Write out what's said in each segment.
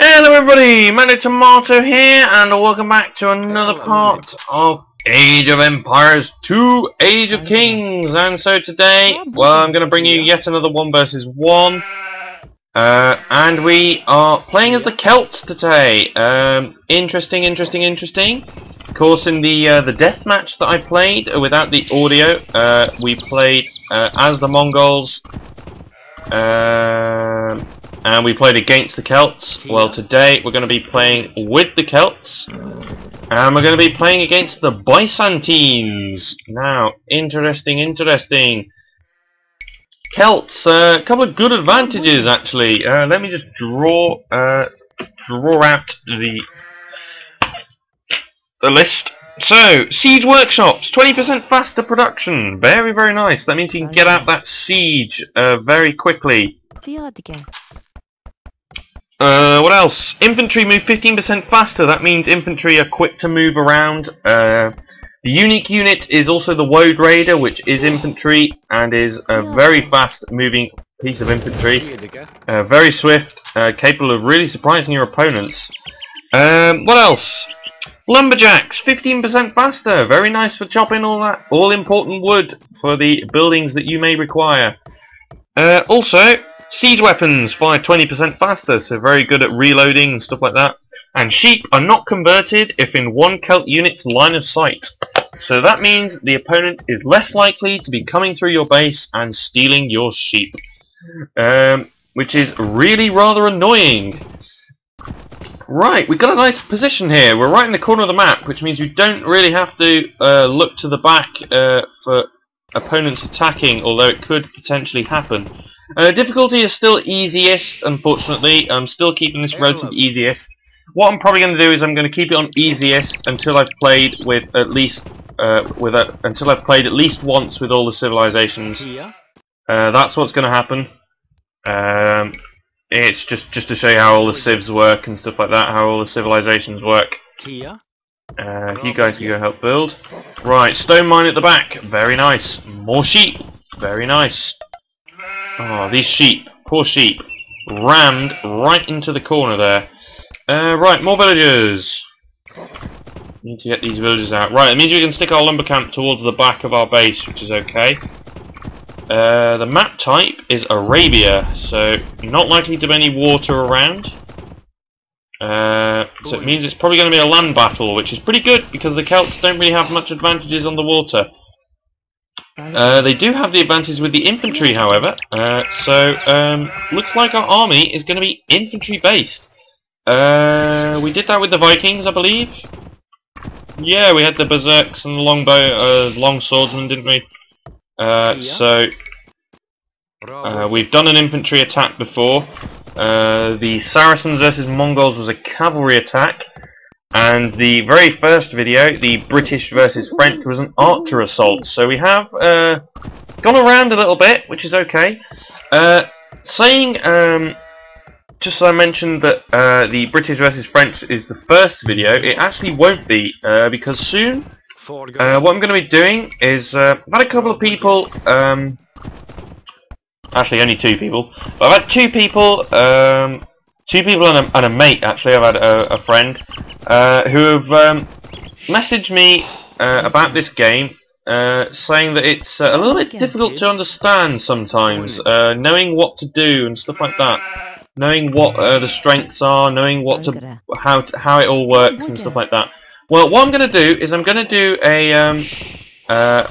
Hello everybody, Manny Tomato here, and welcome back to another part of Age of Empires 2 Age of Kings. And so today, well, I'm going to bring you yet another 1 versus 1. And we are playing as the Celts today. Interesting. Of course, in the death match that I played without the audio, we played as the Mongols. And we played against the Celts. Well, today we're going to be playing with the Celts, and we're going to be playing against the Byzantines. Now, interesting. Celts, a couple of good advantages actually. Let me just draw out the list. So, siege workshops, 20% faster production. Very nice. That means you can get out that siege very quickly. What else? Infantry move 15% faster. That means infantry are quick to move around. The unique unit is also the Woad Raider, which is infantry and is a very fast moving piece of infantry. Very swift, capable of really surprising your opponents. What else? Lumberjacks, 15% faster. Very nice for chopping all that all-important wood for the buildings that you may require. Also, siege weapons fire 20% faster, so very good at reloading and stuff like that. And sheep are not converted if in one Celt unit's line of sight. So that means the opponent is less likely to be coming through your base and stealing your sheep. Which is really rather annoying. Right, we've got a nice position here. We're right in the corner of the map, which means you don't really have to look to the back for opponents attacking, although it could potentially happen. Difficulty is still easiest, unfortunately. I'm still keeping this relatively easiest. What I'm probably going to do is I'm going to keep it on easiest until I've played with at least until I've played at least once with all the civilizations. That's what's going to happen. It's just to show you how all the civs work and stuff like that, how all the civilizations work. You guys can go help build. Right, stone mine at the back. Very nice. More sheep. Very nice. Oh, these sheep, poor sheep, rammed right into the corner there. Right, more villagers. Need to get these villagers out. Right, it means we can stick our lumber camp towards the back of our base, which is okay. The map type is Arabia, so not likely to be any water around. So it means it's probably going to be a land battle, which is pretty good because the Celts don't really have much advantages on the water. They do have the advantage with the infantry, however, so looks like our army is going to be infantry based. We did that with the Vikings, I believe. Yeah, we had the berserks and the long swordsmen, didn't we? So we've done an infantry attack before. The Saracens versus Mongols was a cavalry attack. And the very first video, the British versus French, was an archer assault. So we have gone around a little bit, which is okay. Just so I mentioned that the British versus French is the first video, it actually won't be, because soon what I'm going to be doing is, I've had a couple of people, actually only 2 people, but I've had 2 people, 2 people and a mate actually. I've had a friend who have messaged me about this game, saying that it's a little bit difficult to understand sometimes, knowing what to do and stuff like that, knowing what the strengths are, knowing how it all works and stuff like that. Well, what I'm going to do is I'm going to do a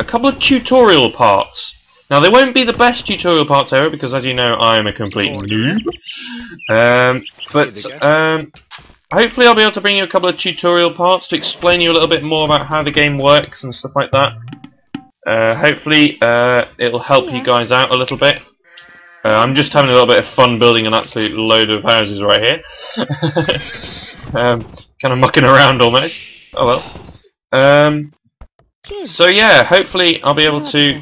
couple of tutorial parts. Now, they won't be the best tutorial parts ever, because as you know, I am a complete noob. Hopefully I'll be able to bring you a couple of tutorial parts to explain you a little bit more about how the game works and stuff like that. Hopefully it'll help you guys out a little bit. I'm just having a little bit of fun building an absolute load of houses right here. Kind of mucking around almost. Oh well. So yeah, hopefully I'll be able to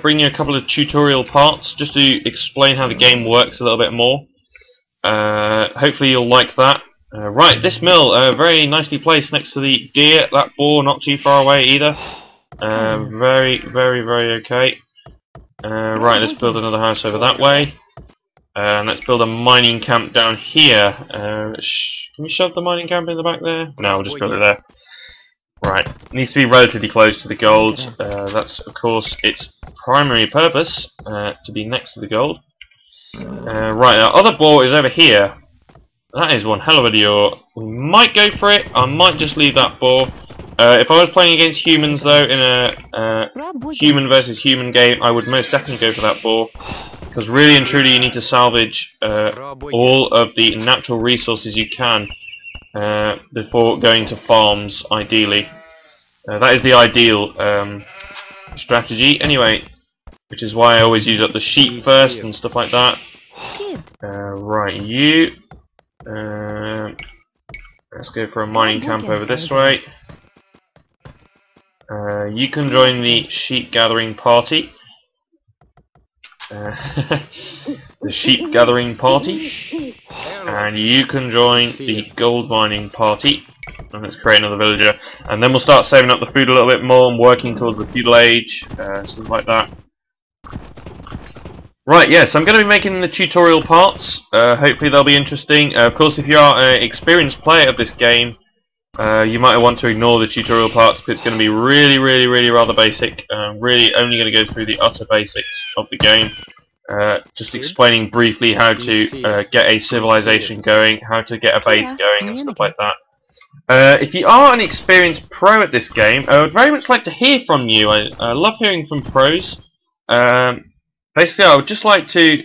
bring you a couple of tutorial parts just to explain how the game works a little bit more. Hopefully you'll like that. Right, this mill, very nicely placed next to the deer. That boar not too far away either. Very okay. Right, let's build another house over that way. Let's build a mining camp down here. Can we shove the mining camp in the back there? No, we'll just build it there. Right, needs to be relatively close to the gold. That's, of course, its primary purpose, to be next to the gold. Right, our other boar is over here. That is one hell of a lure. We might go for it. I might just leave that boar. If I was playing against humans, though, in a human versus human game, I would most definitely go for that boar. Because really and truly, you need to salvage all of the natural resources you can before going to farms, ideally. That is the ideal strategy. Anyway, which is why I always use up the sheep first and stuff like that. Right, you. Let's go for a mining camp over this way. You can join the sheep gathering party. The sheep gathering party. And you can join the gold mining party. And let's create another villager. And then we'll start saving up the food a little bit more and working towards the Feudal Age. Stuff like that. Right, yes, I'm going to be making the tutorial parts. Hopefully they'll be interesting. Of course, if you are an experienced player of this game, you might want to ignore the tutorial parts because it's going to be really rather basic. Really only going to go through the utter basics of the game. Just explaining briefly how to get a civilization going, how to get a base going and stuff like that. If you are an experienced pro at this game, I would very much like to hear from you. I love hearing from pros. Basically, I would just like to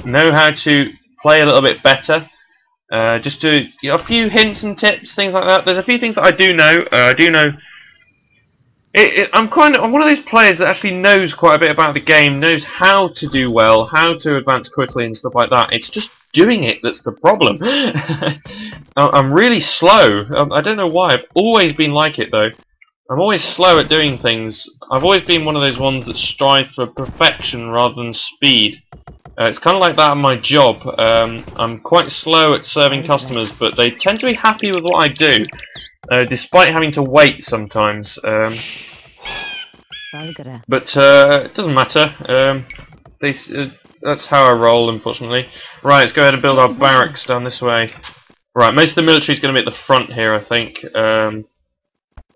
know how to play a little bit better. Just to a few hints and tips, things like that. There's a few things that I do know. I'm one of those players that actually knows quite a bit about the game, knows how to do well, how to advance quickly and stuff like that. It's just doing it that's the problem. I'm really slow. I don't know why. I've always been like it though. I'm always slow at doing things. I've always been one of those ones that strive for perfection rather than speed. It's kind of like that in my job. I'm quite slow at serving customers, but they tend to be happy with what I do, despite having to wait sometimes. But it doesn't matter. That's how I roll, unfortunately. Right, let's go ahead and build our barracks down this way. Right, most of the military is going to be at the front here, I think.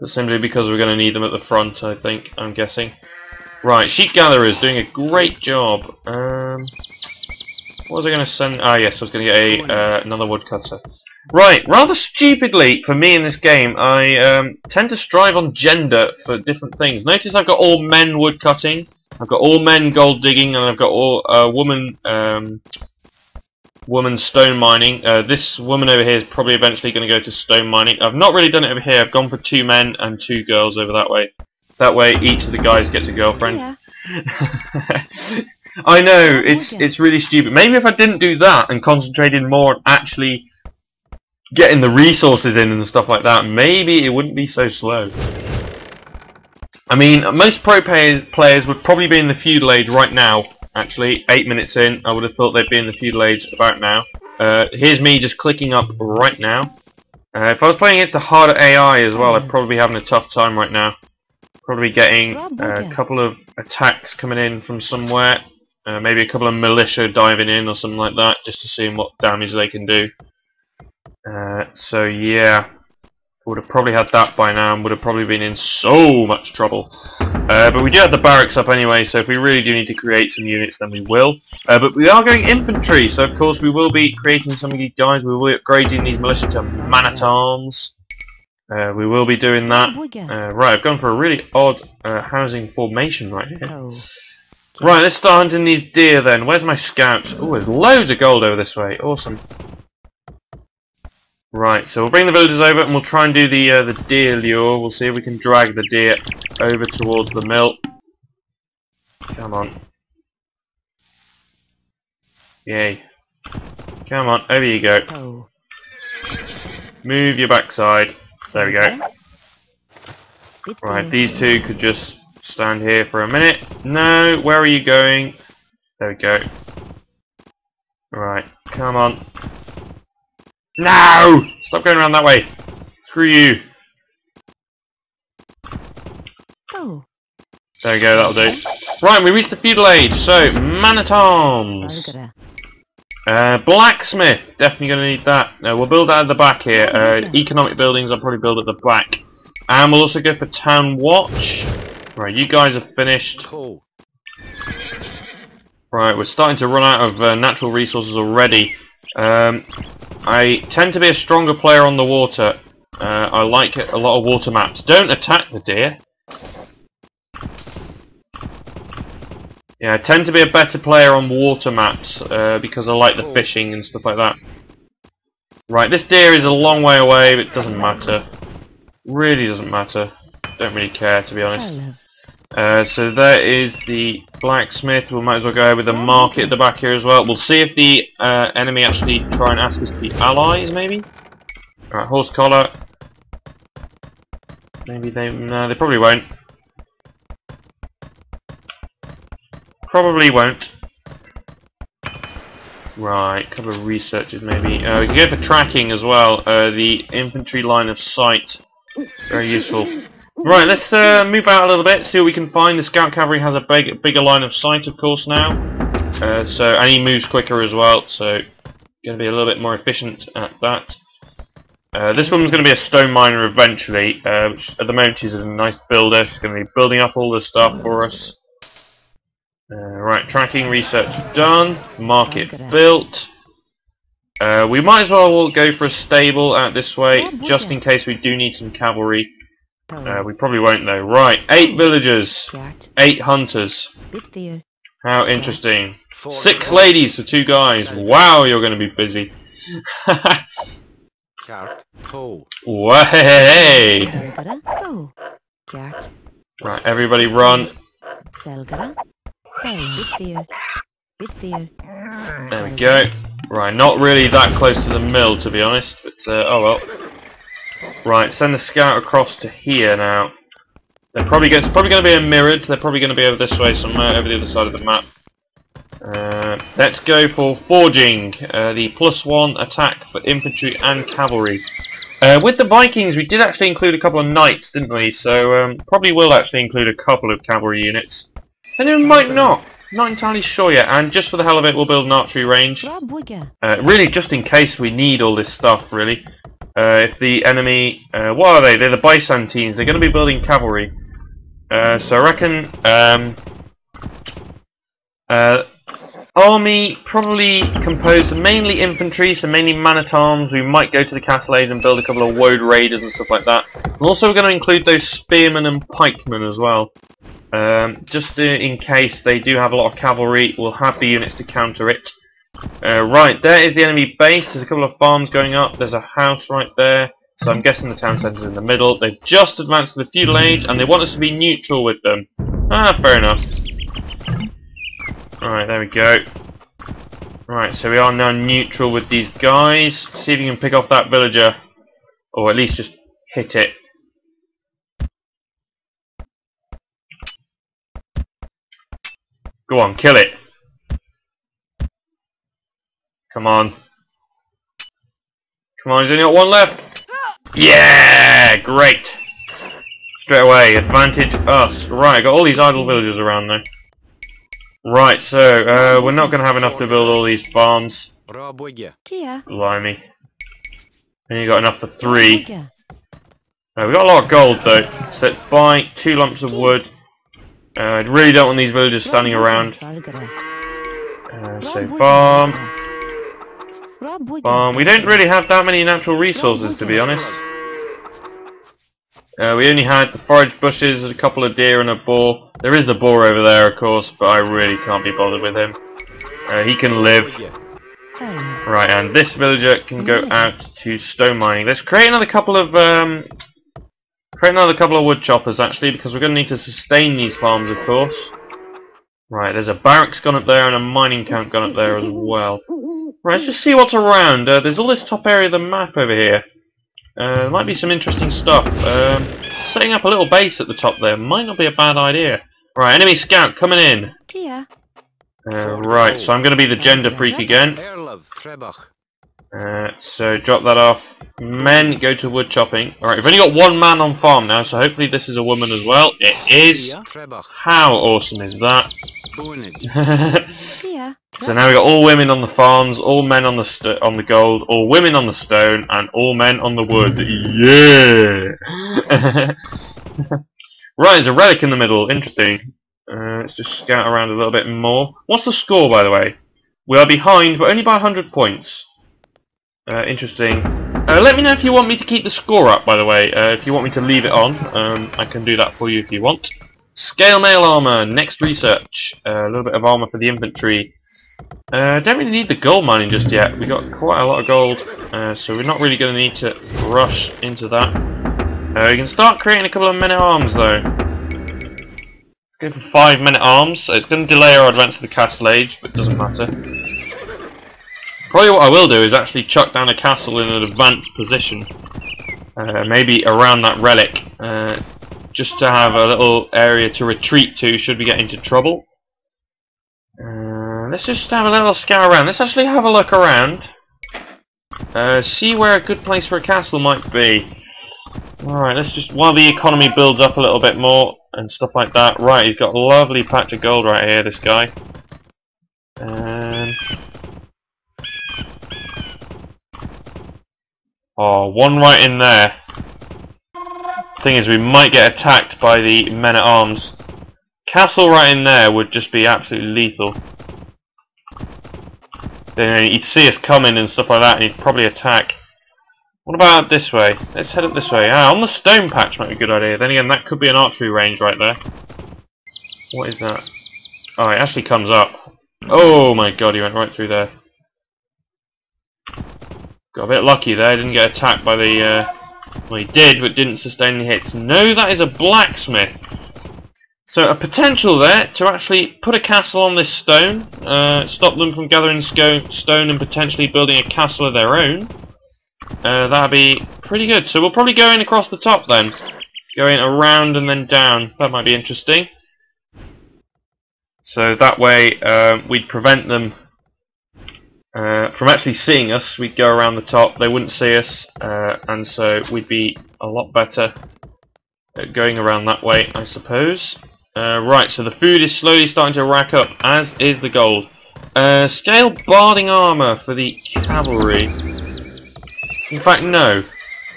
Simply because we're going to need them at the front, I think, I'm guessing. Right, sheep gatherers doing a great job. What was I going to send? Ah, yes, I was going to get another woodcutter. Right, rather stupidly for me in this game, I tend to strive on gender for different things. Notice I've got all men woodcutting, I've got all men gold digging, and I've got all woman stone mining. This woman over here is probably eventually going to go to stone mining. I've not really done it over here. I've gone for 2 men and 2 girls over that way. That way each of the guys gets a girlfriend. Yeah. I know, it's really stupid. Maybe if I didn't do that and concentrated more on actually getting the resources in and stuff like that, maybe it wouldn't be so slow. I mean, most pro players would probably be in the Feudal Age right now. Actually, 8 minutes in, I would have thought they'd be in the Feudal Age about now. Here's me just clicking up right now. If I was playing against a harder AI as well, I'd probably be having a tough time right now. Probably getting a couple of attacks coming in from somewhere. Maybe a couple of militia diving in or something like that, just to see what damage they can do. So yeah, would have probably had that by now and would have probably been in so much trouble. But we do have the barracks up anyway, so if we really do need to create some units, then we will. But we are going infantry, so of course we will be creating some of these guys. We will be upgrading these militia to man-at-arms. We will be doing that. Right, I've gone for a really odd housing formation right here. Right, let's start hunting these deer then. Where's my scout? Oh, there's loads of gold over this way. Awesome. Right, so we'll bring the villagers over and we'll try and do the deer lure. We'll see if we can drag the deer over towards the mill. Come on. Yay. Come on, over you go. Move your backside. There we go. Right, these two could just stand here for a minute. No, where are you going? There we go. Right, come on. No! Stop going around that way. Screw you. There we go, that'll do. Right, we reached the Feudal Age, so man-at-arms. Blacksmith, definitely going to need that. We'll build that at the back here. Economic buildings I'll probably build at the back. And we'll also go for Town Watch. Right, you guys have finished. Right, we're starting to run out of natural resources already. I tend to be a stronger player on the water. I like a lot of water maps. Don't attack the deer. Yeah, I tend to be a better player on water maps because I like the fishing and stuff like that. Right, this deer is a long way away, but it doesn't matter. Really doesn't matter. Don't really care, to be honest. So there is the blacksmith. We might as well go over the market at the back here as well. We'll see if the enemy actually try and ask us to be allies, maybe. Alright, horse collar. Maybe they... No, they probably won't. Probably won't. Right, a couple of researchers maybe. We can go for tracking as well. The infantry line of sight. Very useful. Right, let's move out a little bit, see what we can find. The scout cavalry has a bigger line of sight, of course, now. And he moves quicker as well, so going to be a little bit more efficient at that. This one's going to be a stone miner eventually. Which at the moment she's a nice builder. She's going to be building up all the stuff for us. Right, tracking research done. Market built. We might as well go for a stable out this way, just in case we do need some cavalry. We probably won't though. Right, 8 villagers, 8 hunters. How interesting. 6 ladies for 2 guys. Wow, you're going to be busy. Way. Right, everybody run. There we go. Right, not really that close to the mill, to be honest, but oh well. Right, send the scout across to here now. It's probably going to be a mirrored. They're probably going to be over this way somewhere, over the other side of the map. Let's go for forging. The +1 attack for infantry and cavalry. With the Vikings, we did actually include a couple of knights, didn't we? So probably will actually include a couple of cavalry units. And it might not. Not entirely sure yet. And just for the hell of it, we'll build an archery range. Really, just in case we need all this stuff, really. If the enemy... what are they? They're the Byzantines. They're going to be building cavalry. So I reckon... army probably composed of mainly infantry, so mainly man-at-arms. We might go to the Castle Age and build a couple of woad raiders and stuff like that. And also we're going to include those spearmen and pikemen as well. Just in case they do have a lot of cavalry, we'll have the units to counter it. Right, there is the enemy base. There's a couple of farms going up. There's a house right there. So I'm guessing the town centre's in the middle. They've just advanced to the Feudal Age and they want us to be neutral with them. Ah, fair enough. Alright, there we go. Right, so we are now neutral with these guys. See if you can pick off that villager. Or at least just hit it. Go on, kill it. Come on. Come on, there's only got 1 left. Yeah, great. Straight away, advantage us. Right, I got all these idle villagers around now. Right, so we're not going to have enough to build all these farms. Blimey. And you got enough for 3. We got a lot of gold though. So let's buy 2 lumps of wood. I really don't want these villagers standing around. So farm. We don't really have that many natural resources, to be honest. We only had the forage bushes, a couple of deer and a boar. There is the boar over there, of course, but I really can't be bothered with him. He can live. Right, and this villager can go out to stone mining. Let's create another couple of wood choppers, actually, because we're going to need to sustain these farms, of course. Right, there's a barracks gone up there and a mining camp gone up there as well. Right, let's just see what's around. There's all this top area of the map over here. There might be some interesting stuff. Setting up a little base at the top there might not be a bad idea. Right, enemy scout coming in. Right, so I'm going to be the gender freak again. So drop that off. Men, go to wood chopping. Alright, we've only got 1 man on farm now, so hopefully this is a woman as well. It is. How awesome is that? So now we got all women on the farms, all men on the gold, all women on the stone, and all men on the wood. Yeah! Right, there's a relic in the middle. Interesting. Let's just scout around a little bit more. What's the score, by the way? We are behind, but only by 100 points. Interesting. Let me know if you want me to keep the score up, by the way. If you want me to leave it on, I can do that for you if you want. Scale mail armor, next research. A little bit of armor for the infantry. Don't really need the gold mining just yet. We got quite a lot of gold, so we're not really going to need to rush into that. We can start creating a couple of men-at-arms though. Let's go for 5 men-at-arms. So it's going to delay our advance to the Castle Age, but it doesn't matter. Probably what I will do is actually chuck down a castle in an advanced position, maybe around that relic, just to have a little area to retreat to should we get into trouble. Let's just have a little scout around. Let's actually have a look around. See where a good place for a castle might be. Alright, let's just, while the economy builds up a little bit more and stuff like that. Right, he's got a lovely patch of gold right here, this guy. Oh, one right in there. Thing is, we might get attacked by the men-at-arms. Castle right in there would just be absolutely lethal. Then he'd see us coming and stuff like that, and he'd probably attack. What about this way? Let's head up this way. Ah, on the stone patch might be a good idea. Then again, that could be an archery range right there. What is that? Oh, it actually comes up. Oh my god, he went right through there. Got a bit lucky there. Didn't get attacked by the... well, he did, but didn't sustain any hits. No, that is a blacksmith. So a potential there to actually put a castle on this stone, stop them from gathering stone and potentially building a castle of their own. That'd be pretty good. So we'll probably go in across the top then. Going around and then down. That might be interesting. So that way we'd prevent them from actually seeing us. We'd go around the top, they wouldn't see us, and so we'd be a lot better at going around that way, I suppose. Right, so the food is slowly starting to rack up, as is the gold. Scale barding armor for the cavalry. In fact, no.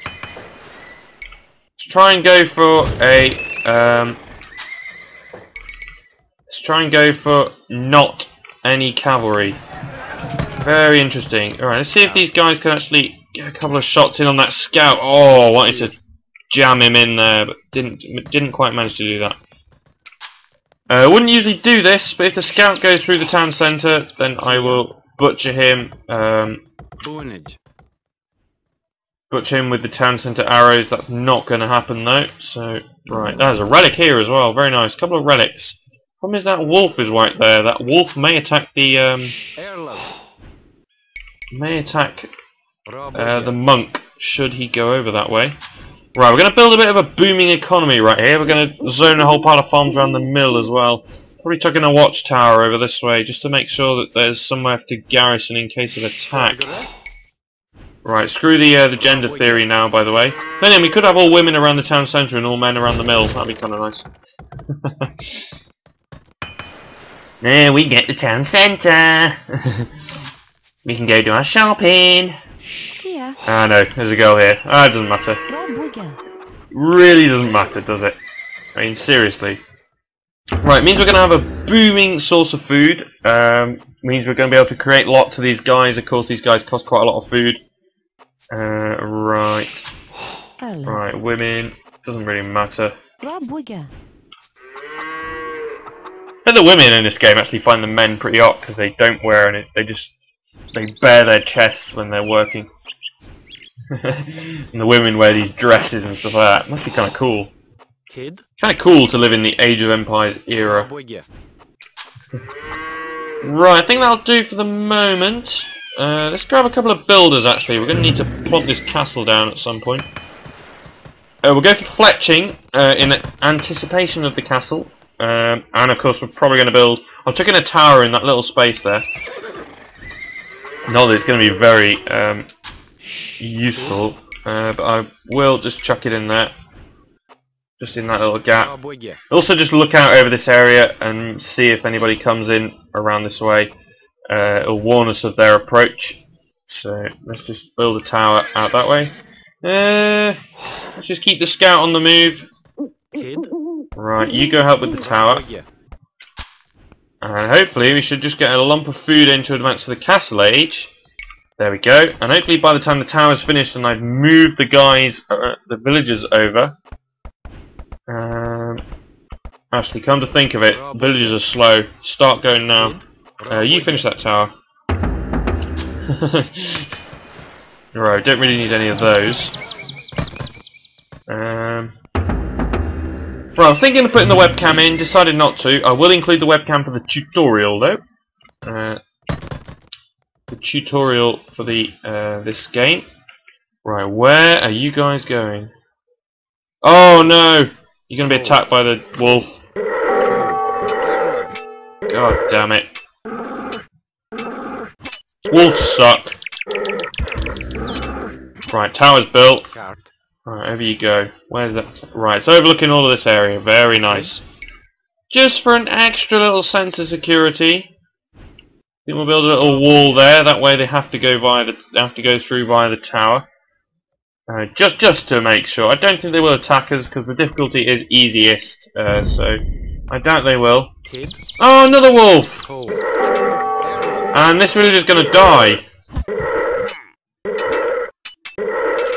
Let's try and go for a... let's try and go for not any cavalry. Very interesting. Alright, let's see if these guys can actually get a couple of shots in on that scout. Oh, I wanted to jam him in there, but didn't quite manage to do that. I wouldn't usually do this, but if the scout goes through the town centre, then I will butcher him. Butcher him with the town centre arrows. That's not going to happen though. So, right, there's a relic here as well. Very nice. Couple of relics. Problem is that wolf is right there. That wolf may attack the the monk should he go over that way. Right, we're going to build a bit of a booming economy right here. We're going to zone a whole pile of farms around the mill as well. Probably tucking a watchtower over this way just to make sure that there's somewhere to garrison in case of attack. Right, screw the gender theory now, by the way. Then again, we could have all women around the town centre and all men around the mill. That'd be kind of nice. There we get the town centre. We can go do our shopping. Yeah. Ah no, there's a girl here. Ah, it doesn't matter. Really doesn't matter, does it? I mean, seriously. Right, means we're going to have a booming source of food. Means we're going to be able to create lots of these guys. Of course, these guys cost quite a lot of food. Right. Right, women. Doesn't really matter. But the women in this game actually find the men pretty hot because they don't wear any. They bare their chests when they're working. And the women wear these dresses and stuff like that. Must be kind of cool. Kind of cool to live in the Age of Empires era. Right, I think that'll do for the moment. Let's grab a couple of builders actually. We're going to need to plonk this castle down at some point. We'll go for fletching in anticipation of the castle. And of course we're probably going to build... I'll chuck in a tower in that little space there. Not that it's going to be very useful, but I will just chuck it in there. Just in that little gap. Also just look out over this area and see if anybody comes in around this way. It'll warn us of their approach. So let's just build a tower out that way. Let's just keep the scout on the move. Right, you go help with the tower. And hopefully we should just get a lump of food in to advance to the Castle Age. There we go. And hopefully by the time the tower's finished and I've moved the guys, the villagers over. Actually, come to think of it, villagers are slow. Start going now. You finish that tower. Right, don't really need any of those. Right, I was thinking of putting the webcam in, decided not to. I will include the webcam for the tutorial though. The tutorial for the this game. Right, where are you guys going? Oh no! You're gonna be attacked by the wolf. God damn it. Wolves suck. Right, tower's built. Right, over you go. Where's that? Right, it's overlooking all of this area. Very nice. Just for an extra little sense of security, I think we'll build a little wall there. That way they have to go through via the tower. Just to make sure. I don't think they will attack us because the difficulty is easiest. So I doubt they will. Oh, another wolf! And this villager's going to die.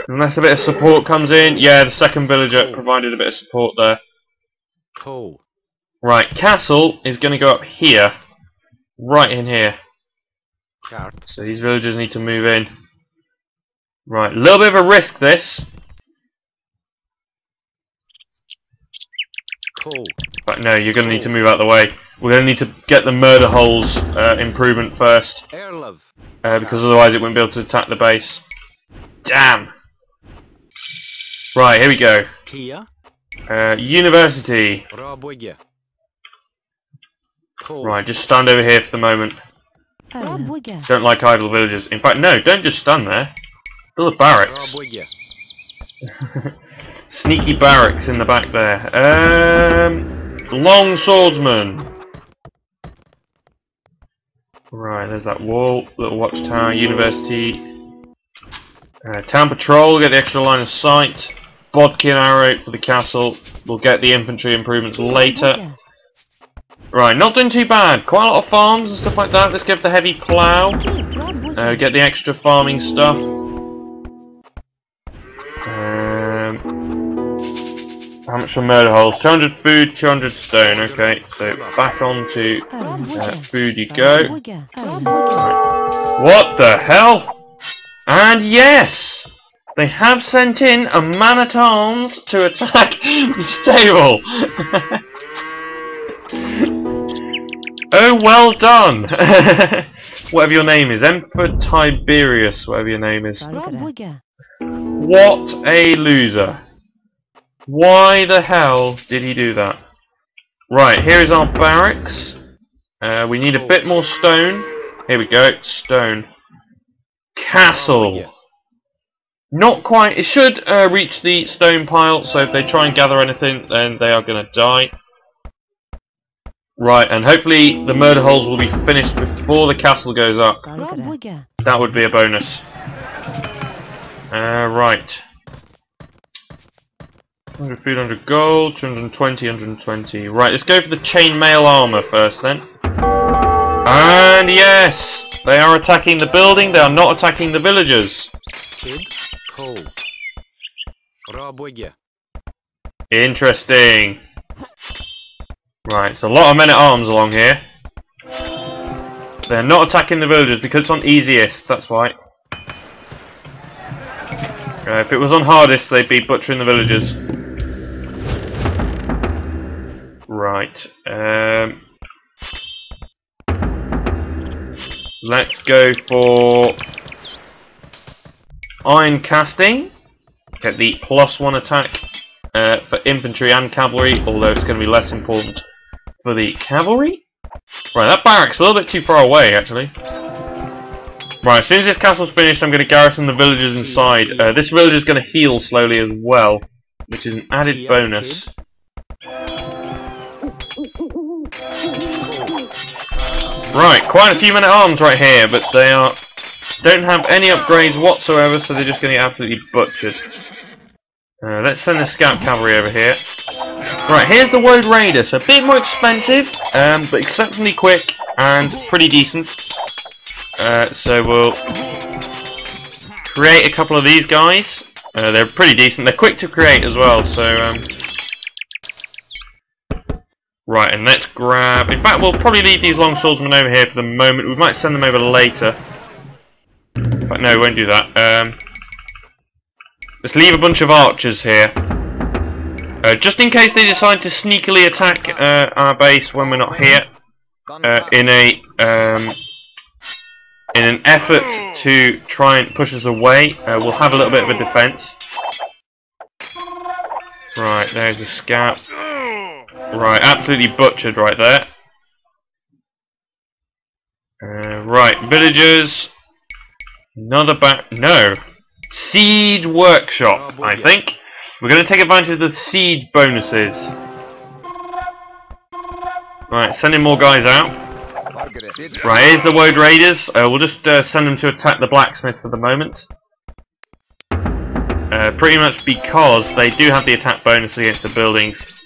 Unless a bit of support comes in. Yeah, the second villager provided a bit of support there. Right, castle is going to go up here. Right in here. So these villagers need to move in. Right, a little bit of a risk this. But no, you're going to need to move out of the way. We're going to need to get the murder holes improvement first. Because otherwise it won't be able to attack the base. Damn! Right, here we go. University. Right, just stand over here for the moment. Don't like idle villagers. In fact, no, don't just stand there. Build a barracks. Sneaky barracks in the back there. Long swordsman. Right, there's that wall, little watchtower, university. Town patrol, get the extra line of sight. Bodkin arrow for the castle. We'll get the infantry improvements later. Right, not doing too bad. Quite a lot of farms and stuff like that. Let's get the heavy plough. Get the extra farming stuff. How much for murder holes? 200 food, 200 stone. Okay, so back on to food you go. What the hell? And yes! They have sent in a man-at-arms to attack the stable! Oh, well done! Whatever your name is. Emperor Tiberius, whatever your name is. What a loser. Why the hell did he do that? Right, here is our barracks. We need a bit more stone. Here we go, stone. Castle. Not quite. It should reach the stone pile, so if they try and gather anything, then they are going to die. Right, and hopefully the murder holes will be finished before the castle goes up. That would be a bonus. Right. 100 food, 100 gold, 220, 120. Right, let's go for the chainmail armour first then. And yes! They are attacking the building, they are not attacking the villagers. Interesting. Right, so a lot of men-at-arms along here. They're not attacking the villagers because it's on easiest, that's why. If it was on hardest, they'd be butchering the villagers. Right. Let's go for iron casting. Get the +1 attack for infantry and cavalry, although it's going to be less important for the cavalry. Right, that barrack's a little bit too far away, actually. Right, as soon as this castle's finished, I'm going to garrison the villagers inside. This villager's going to heal slowly as well, which is an added bonus. Right, quite a few men-at-arms right here, but they don't have any upgrades whatsoever, so they're just going to get absolutely butchered. Let's send the scout cavalry over here. Right, here's the Woad Raider, so a bit more expensive, but exceptionally quick and pretty decent. So we'll create a couple of these guys. They're pretty decent. They're quick to create as well, so... Right, and let's grab... In fact, we'll probably leave these long swordsmen over here for the moment. We might send them over later. But no, we won't do that. Let's leave a bunch of archers here. Just in case they decide to sneakily attack our base when we're not here. In an effort to try and push us away, we'll have a little bit of a defense. Right, there's a scout. Right, absolutely butchered right there. Right, villagers. Another no. Siege workshop, I think. We're going to take advantage of the siege bonuses. Right, sending more guys out. Right, here's the Woad Raiders. We'll just send them to attack the blacksmith for the moment. Pretty much because they do have the attack bonus against the buildings.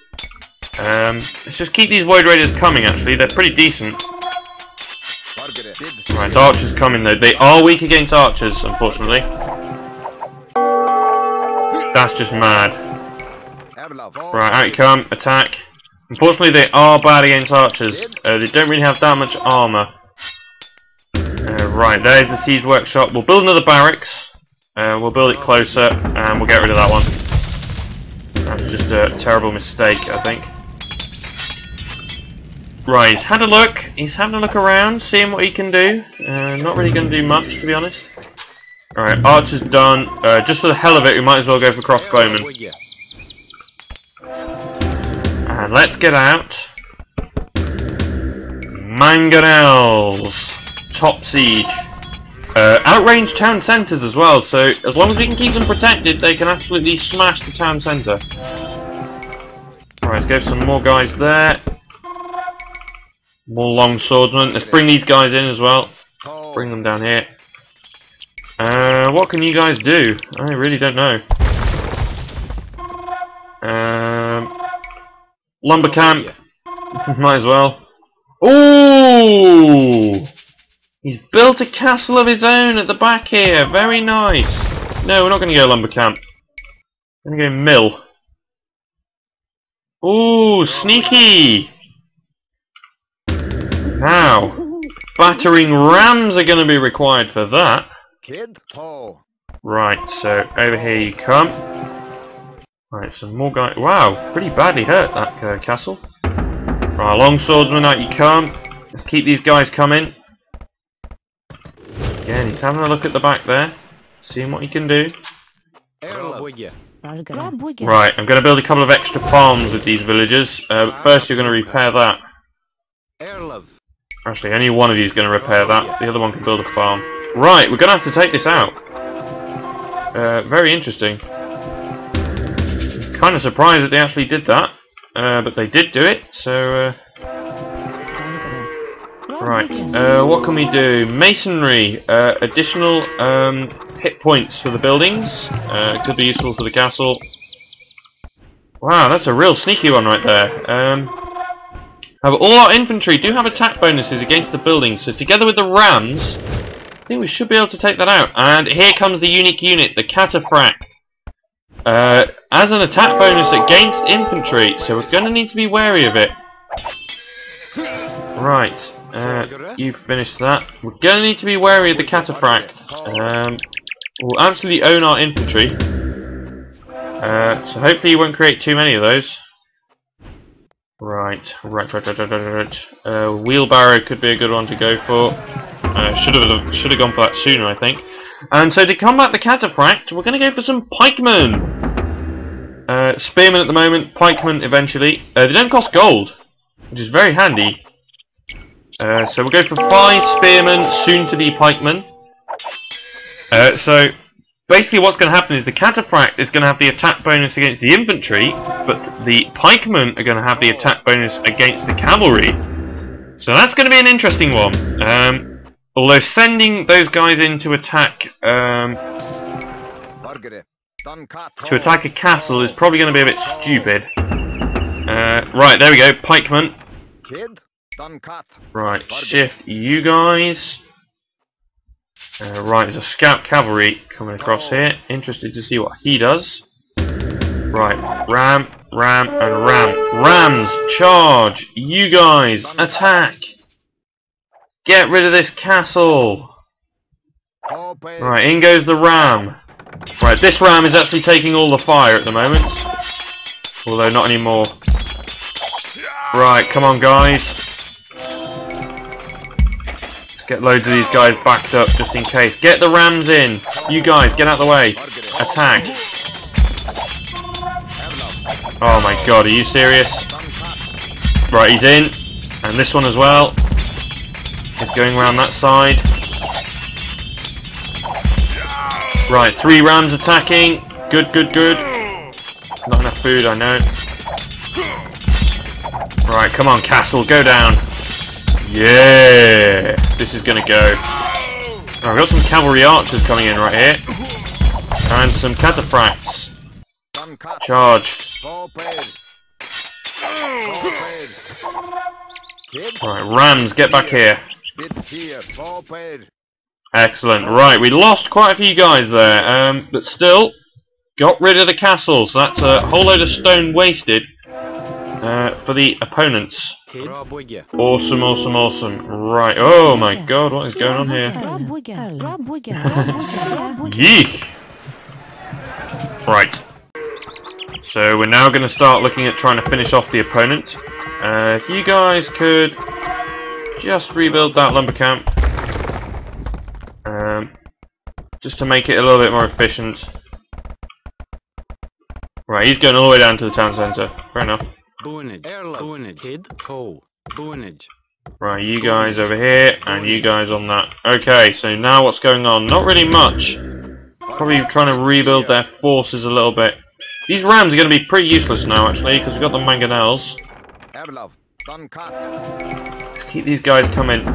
Let's just keep these Woad Raiders coming, actually. They're pretty decent. Right, so archers coming, though. They are weak against archers, unfortunately. That's just mad. Right, out you come. Attack. Unfortunately, they are bad against archers. They don't really have that much armour. Right, there's the siege workshop. We'll build another barracks. We'll build it closer, and we'll get rid of that one. That's just a terrible mistake, I think. Right, he's had a look. He's having a look around, seeing what he can do. Not really going to do much, to be honest. Alright, archer's done. Just for the hell of it, we might as well go for crossbowmen. And let's get out. Mangonels. Top siege. Outranged town centres as well, so as long as we can keep them protected, they can absolutely smash the town centre. Alright, let's go for some more guys there. More long swordsmen. Let's bring these guys in as well. Bring them down here. What can you guys do? I really don't know. Lumber camp. Might as well. Ooh! He's built a castle of his own at the back here. Very nice. No, we're not going to go lumber camp. We're going to go mill. Ooh, sneaky! Now, battering rams are going to be required for that. Right, so over here you come. Right, some more guys. Wow, pretty badly hurt, that castle. Right, long swordsman, out you come. Let's keep these guys coming. Again, he's having a look at the back there, seeing what he can do. Right, I'm going to build a couple of extra farms with these villagers. But first you're going to repair that. Actually, only one of you is going to repair that. The other one can build a farm. Right, we're going to have to take this out. Very interesting. Kind of surprised that they actually did that. But they did do it, so... Right, what can we do? Masonry. Additional hit points for the buildings. Could be useful for the castle. Wow, that's a real sneaky one right there. However, all our infantry do have attack bonuses against the buildings, so together with the rams, I think we should be able to take that out. And here comes the unique unit, the Cataphract. As an attack bonus against infantry, so we're going to need to be wary of it. Right, you finished that. We're going to need to be wary of the Cataphract. We'll absolutely own our infantry. So hopefully you won't create too many of those. Right. Wheelbarrow could be a good one to go for. Should have gone for that sooner, I think. And so to combat the Cataphract, we're going to go for some pikemen. Spearmen at the moment, pikemen eventually. They don't cost gold, which is very handy. So we'll go for 5 spearmen, soon to be pikemen. So basically what's going to happen is the Cataphract is going to have the attack bonus against the infantry, but the pikemen are going to have the attack bonus against the cavalry. So that's going to be an interesting one. Although sending those guys in to attack a castle is probably going to be a bit stupid. Right, there we go, pikemen. Right, shift you guys. Right, there's a scout cavalry coming across here. Interested to see what he does. Right, ram, ram, and ram. Rams, charge! You guys, attack! Get rid of this castle! Right, in goes the ram. Right, this ram is actually taking all the fire at the moment. Although not anymore. Right, come on guys. Let's get loads of these guys backed up just in case. Get the rams in! You guys, get out of the way. Attack. Oh my god, are you serious? Right, he's in. And this one as well. He's going around that side. Right, 3 rams attacking. Good, good, good. Not enough food, I know. Right, come on, castle, go down. Yeah! This is gonna go. Oh, I've got some cavalry archers coming in right here. And some cataphracts. Charge. Right, rams, get back here. Excellent. Right, we lost quite a few guys there, but still got rid of the castle, so that's a whole load of stone wasted for the opponents. Awesome, awesome, awesome. Right, oh my god, what is going on here? Yeesh. Right. So we're now going to start looking at trying to finish off the opponent. If you guys could just rebuild that lumber camp. Just to make it a little bit more efficient. Right, he's going all the way down to the town centre. Fair enough. Right, you guys over here, and you guys on that. Okay, so now what's going on? Not really much. Probably trying to rebuild their forces a little bit. These rams are going to be pretty useless now, actually, because we've got the mangonels. Let's keep these guys coming.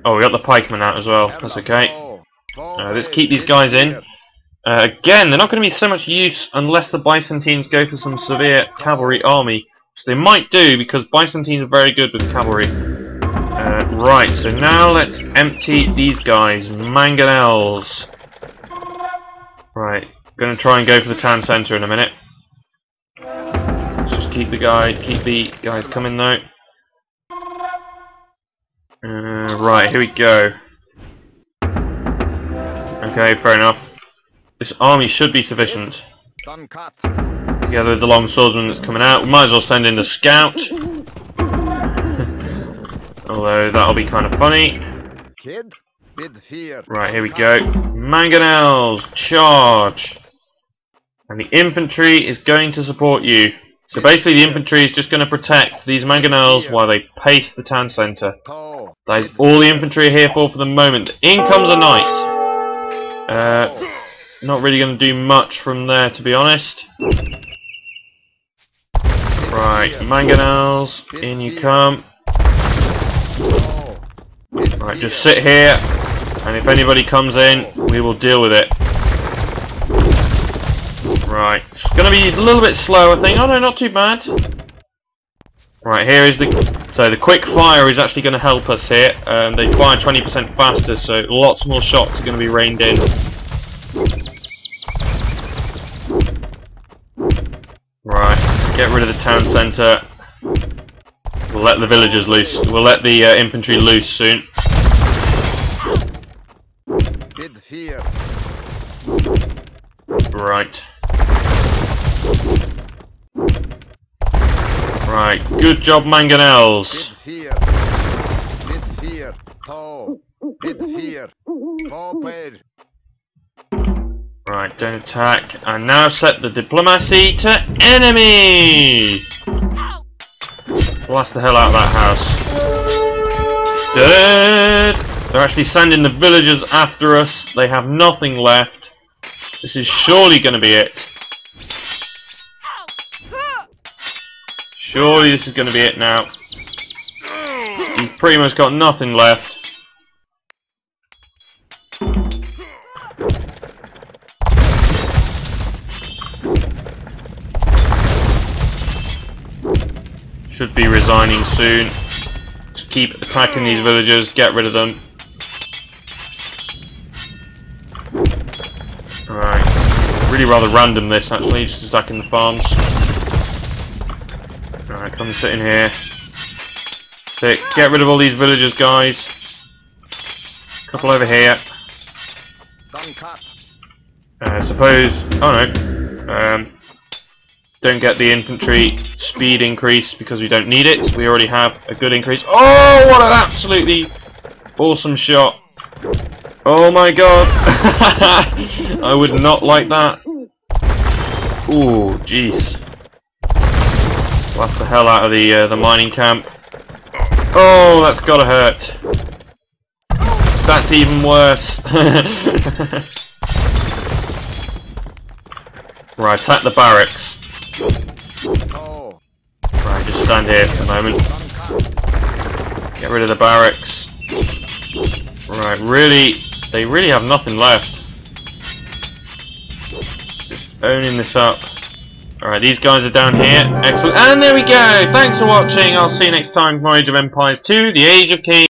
Oh, we got the pikemen out as well. That's okay. Let's keep these guys in. Again, they're not going to be so much use unless the Byzantines go for some severe cavalry army. Which they might do, because Byzantines are very good with cavalry. Right, so now let's empty these guys. Mangonels. Right, going to try and go for the town centre in a minute. Let's just keep the guys coming though. Right, here we go. Okay, fair enough. This army should be sufficient. Together with the long swordsman that's coming out. We might as well send in the scout. Although that'll be kind of funny. Right, here we go. Mangonels, charge! And the infantry is going to support you. So basically the infantry is just going to protect these mangonels while they pace the town centre. That is all the infantry are here for the moment. In comes a knight. Not really going to do much from there, to be honest. Right, mangonels, in you come. Right, just sit here, and if anybody comes in, we will deal with it. Right, it's going to be a little bit slow, I think. Oh no, not too bad. Right, here is the quick fire is actually going to help us here. They fire 20% faster, so lots more shots are going to be rained in. Right, get rid of the town centre. We'll let the villagers loose. We'll let the infantry loose soon. Right. Right, good job, mangonels. Right, don't attack. And now set the diplomacy to enemy! Blast the hell out of that house. Dead! They're actually sending the villagers after us. They have nothing left. This is surely going to be it. Surely this is going to be it now. He's pretty much got nothing left. Should be resigning soon. Just keep attacking these villagers, get rid of them. Alright. Really rather random this actually, just attacking the farms. Alright, come sit in here. Sick. Get rid of all these villagers, guys. Couple over here. Suppose... oh no. Don't get the infantry speed increase because we don't need it. We already have a good increase. Oh, what an absolutely awesome shot. Oh my god. I would not like that. Ooh, jeez. Blast the hell out of the mining camp. Oh, that's gotta hurt. That's even worse. Right, attack the barracks. Right, just stand here for a moment. Get rid of the barracks. Right, really, they really have nothing left. Just owning this up. Alright, these guys are down here. Excellent. And there we go! Thanks for watching. I'll see you next time for Age of Empires 2, The Age of Kings.